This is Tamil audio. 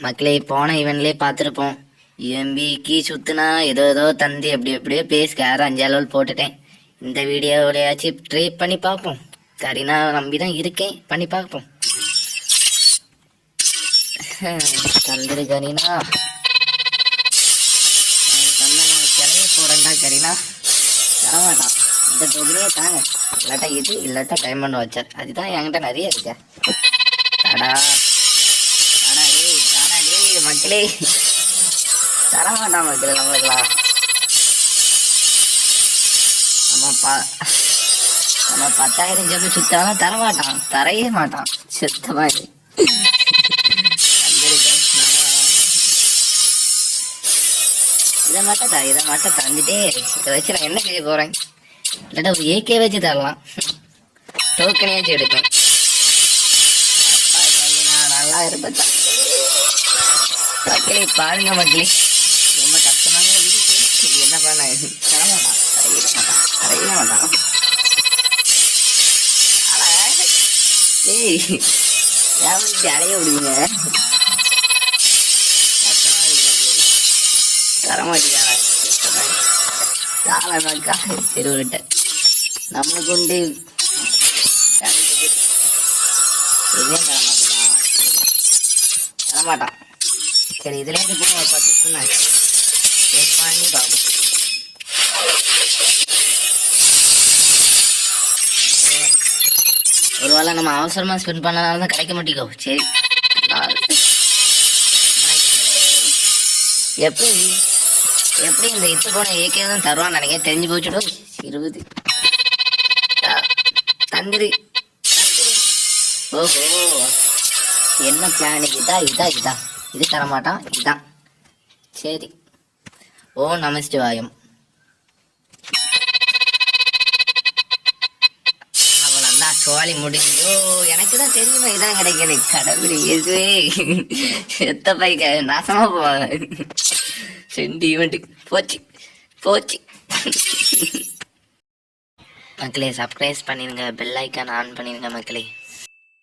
மக்களே போன ஈவெண்ட்லேயே பார்த்துருப்போம். யூஎம்பி கீ சுத்துனா ஏதோ ஏதோ தந்தி அப்படி எப்படியோ பேசி யாரும் 5 போட்டுட்டேன். இந்த வீடியோவிலையாச்சும் ட்ரை பண்ணி பார்ப்போம். கரீனா நம்பி தான் இருக்கேன், பண்ணி பார்ப்போம். தந்துரு கரீனா, கிளைய போறேன்டா கரீனா. தரமாட்டான் இந்த தொகுதியே தாங்க. இல்லாட்டா இது இல்லாட்டா டைமண்ட் வச்சார், அதுதான் என்கிட்ட நிறைய இருக்க. தடா தடா டேய் தடா டேய் மக்களே, தரமாட்டான் மக்கள் நம்மளுக்குலாம். நம்ம 10,000 ஜம்பு சுத்தாலும் தரமாட்டான், தரையே மாட்டான் சுத்தமா. இதை மட்டும் தந்துட்டே இதை வச்சு நான் என்ன செய்ய போறேன். இல்லாட்டா ஒரு ஏகே வச்சு தரலாம், டோக்கனையாச்சும் எடுப்பேன். நல்லா இருப்பேன் மக்களே. பாருங்க மக்களே, ரொம்ப கஷ்டமாக இருக்கு. என்ன பண்ண, தரமாட்டான், தரையில மாட்டான். ஏய் யாருக்கு அடைய விடுவீங்க, கஷ்டமா இருக்கு மக்களே. தரமாட்டேங்கான காலனாக்கா தெருவிட்ட நம்மளுக்கு உண்டு. எதையும் தரமாட்டான். சரி இதுல இருந்து போக 10 சொன்னாங்க பண்ணி பார்ப்போம். ஒரு வேளை நம்ம அவசரமா ஸ்பெண்ட் பண்ணனால தான் கிடைக்க மாட்டேங்கோ. சரி எப்படி எப்படி இந்த இத்து போன ஏகே தான் தருவான்னு நினைக்க தெரிஞ்சு போச்சுடும். 20 தந்திரி. ஓஹோ, என்ன பிளான்? இதா இது தரமாட்டான், இதுதான். சரி, ஓ நமஸ்டிவாயம். அவ்வளோதான், சோழி முடிஞ்சோ. எனக்கு தான் தெரியுமா இதான் கிடைக்கல. கடவுள் எதுவே எத்த பைக்க நாசமா போவாங்க. 2 ஈவெண்ட்டுக்கு போச்சு. மக்களே சப்ஸ்கிரைப் பண்ணிருங்க, பெல் ஐக்கான் ஆன் பண்ணிருங்க மக்களே.